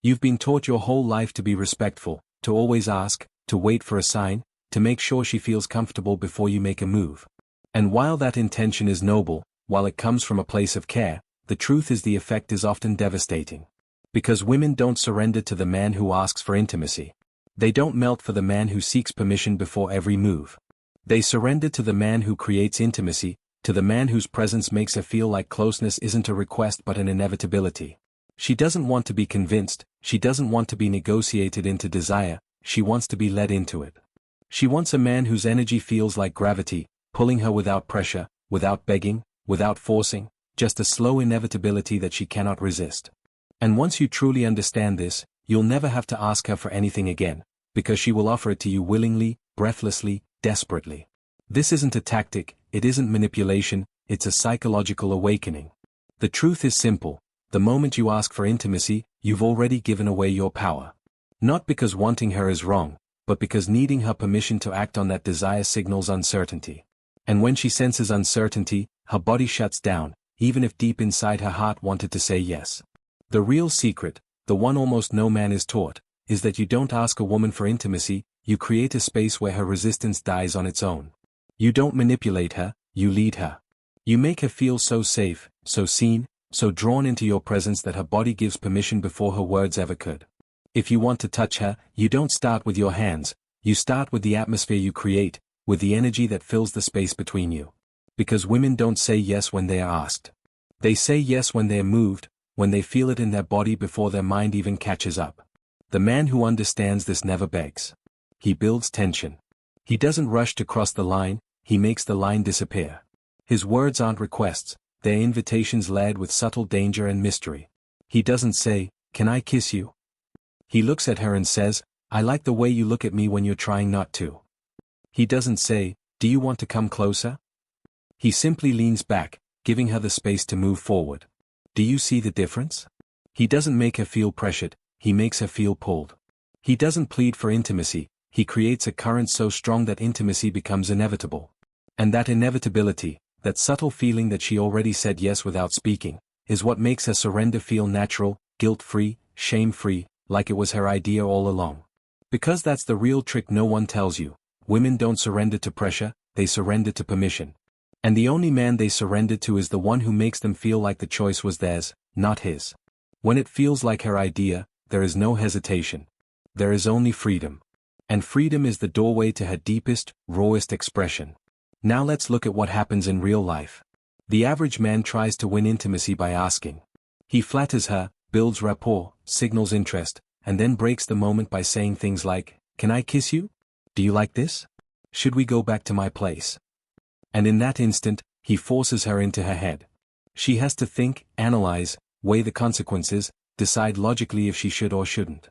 You've been taught your whole life to be respectful, to always ask, to wait for a sign, to make sure she feels comfortable before you make a move. And while that intention is noble, while it comes from a place of care, the truth is the effect is often devastating. Because women don't surrender to the man who asks for intimacy. They don't melt for the man who seeks permission before every move. They surrender to the man who creates intimacy, to the man whose presence makes her feel like closeness isn't a request but an inevitability. She doesn't want to be convinced, she doesn't want to be negotiated into desire, she wants to be led into it. She wants a man whose energy feels like gravity, pulling her without pressure, without begging, without forcing, just a slow inevitability that she cannot resist. And once you truly understand this, you'll never have to ask her for anything again, because she will offer it to you willingly, breathlessly, desperately. This isn't a tactic, it isn't manipulation, it's a psychological awakening. The truth is simple, the moment you ask for intimacy, you've already given away your power. Not because wanting her is wrong, but because needing her permission to act on that desire signals uncertainty. And when she senses uncertainty, her body shuts down, even if deep inside her heart wanted to say yes. The real secret, the one almost no man is taught, is that you don't ask a woman for intimacy, you create a space where her resistance dies on its own. You don't manipulate her, you lead her. You make her feel so safe, so seen, so drawn into your presence that her body gives permission before her words ever could. If you want to touch her, you don't start with your hands, you start with the atmosphere you create, with the energy that fills the space between you. Because women don't say yes when they are asked. They say yes when they are moved, when they feel it in their body before their mind even catches up. The man who understands this never begs. He builds tension. He doesn't rush to cross the line, he makes the line disappear. His words aren't requests, they're invitations layered with subtle danger and mystery. He doesn't say, "Can I kiss you?" He looks at her and says, "I like the way you look at me when you're trying not to." He doesn't say, "Do you want to come closer?" He simply leans back, giving her the space to move forward. Do you see the difference? He doesn't make her feel pressured, he makes her feel pulled. He doesn't plead for intimacy, he creates a current so strong that intimacy becomes inevitable. And that inevitability, that subtle feeling that she already said yes without speaking, is what makes her surrender feel natural, guilt-free, shame-free, like it was her idea all along. Because that's the real trick no one tells you. Women don't surrender to pressure, they surrender to permission. And the only man they surrender to is the one who makes them feel like the choice was theirs, not his. When it feels like her idea, there is no hesitation. There is only freedom. And freedom is the doorway to her deepest, rawest expression. Now let's look at what happens in real life. The average man tries to win intimacy by asking. He flatters her, builds rapport, signals interest, and then breaks the moment by saying things like, "Can I kiss you? Do you like this? Should we go back to my place?" And in that instant, he forces her into her head. She has to think, analyze, weigh the consequences, decide logically if she should or shouldn't.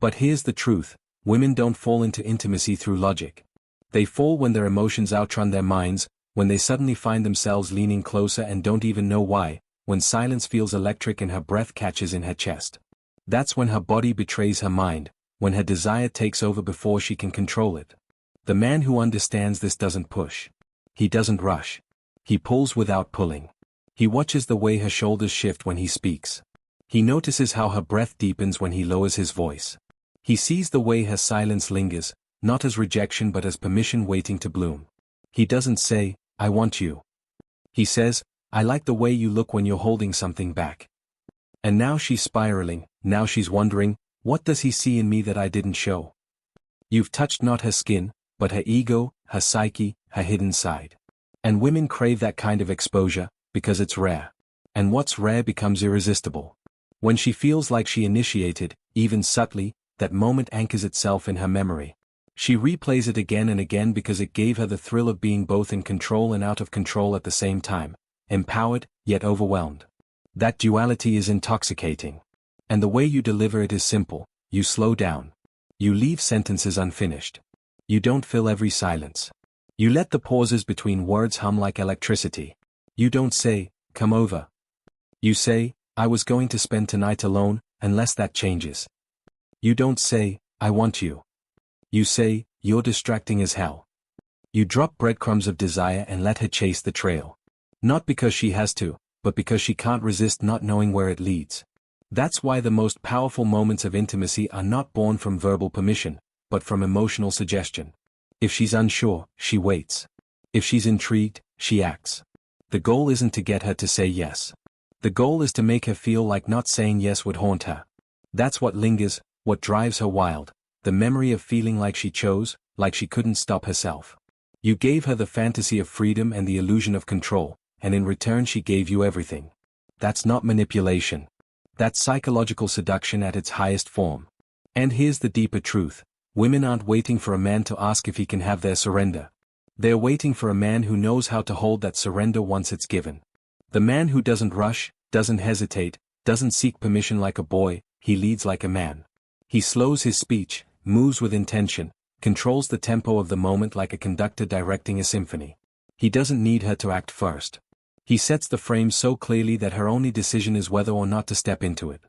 But here's the truth, women don't fall into intimacy through logic. They fall when their emotions outrun their minds, when they suddenly find themselves leaning closer and don't even know why, when silence feels electric and her breath catches in her chest. That's when her body betrays her mind, when her desire takes over before she can control it. The man who understands this doesn't push. He doesn't rush. He pulls without pulling. He watches the way her shoulders shift when he speaks. He notices how her breath deepens when he lowers his voice. He sees the way her silence lingers, not as rejection but as permission waiting to bloom. He doesn't say, "I want you." He says, "I like the way you look when you're holding something back." And now she's spiraling, now she's wondering, what does he see in me that I didn't show? You've touched not her skin, but her ego, her psyche, her hidden side. And women crave that kind of exposure, because it's rare. And what's rare becomes irresistible. When she feels like she initiated, even subtly, that moment anchors itself in her memory. She replays it again and again because it gave her the thrill of being both in control and out of control at the same time, empowered, yet overwhelmed. That duality is intoxicating. And the way you deliver it is simple, you slow down. You leave sentences unfinished. You don't fill every silence. You let the pauses between words hum like electricity. You don't say, "Come over." You say, "I was going to spend tonight alone, unless that changes." You don't say, "I want you." You say, "You're distracting as hell." You drop breadcrumbs of desire and let her chase the trail. Not because she has to, but because she can't resist not knowing where it leads. That's why the most powerful moments of intimacy are not born from verbal permission, but from emotional suggestion. If she's unsure, she waits. If she's intrigued, she acts. The goal isn't to get her to say yes. The goal is to make her feel like not saying yes would haunt her. That's what lingers, what drives her wild, the memory of feeling like she chose, like she couldn't stop herself. You gave her the fantasy of freedom and the illusion of control, and in return she gave you everything. That's not manipulation. That's psychological seduction at its highest form. And here's the deeper truth. Women aren't waiting for a man to ask if he can have their surrender. They're waiting for a man who knows how to hold that surrender once it's given. The man who doesn't rush, doesn't hesitate, doesn't seek permission like a boy, he leads like a man. He slows his speech, moves with intention, controls the tempo of the moment like a conductor directing a symphony. He doesn't need her to act first. He sets the frame so clearly that her only decision is whether or not to step into it.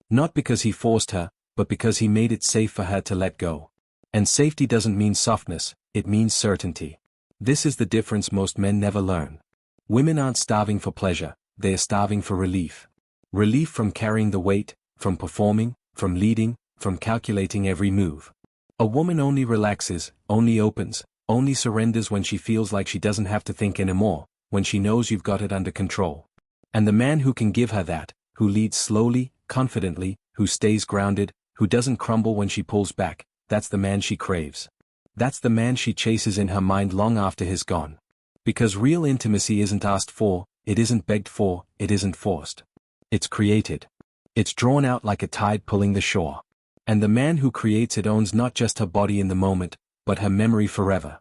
Not because he forced her, but because he made it safe for her to let go. And safety doesn't mean softness, it means certainty. This is the difference most men never learn. Women aren't starving for pleasure, they are starving for relief. Relief from carrying the weight, from performing, from leading, from calculating every move. A woman only relaxes, only opens, only surrenders when she feels like she doesn't have to think anymore, when she knows you've got it under control. And the man who can give her that, who leads slowly, confidently, who stays grounded, who doesn't crumble when she pulls back, that's the man she craves. That's the man she chases in her mind long after he's gone. Because real intimacy isn't asked for, it isn't begged for, it isn't forced. It's created. It's drawn out like a tide pulling the shore. And the man who creates it owns not just her body in the moment, but her memory forever.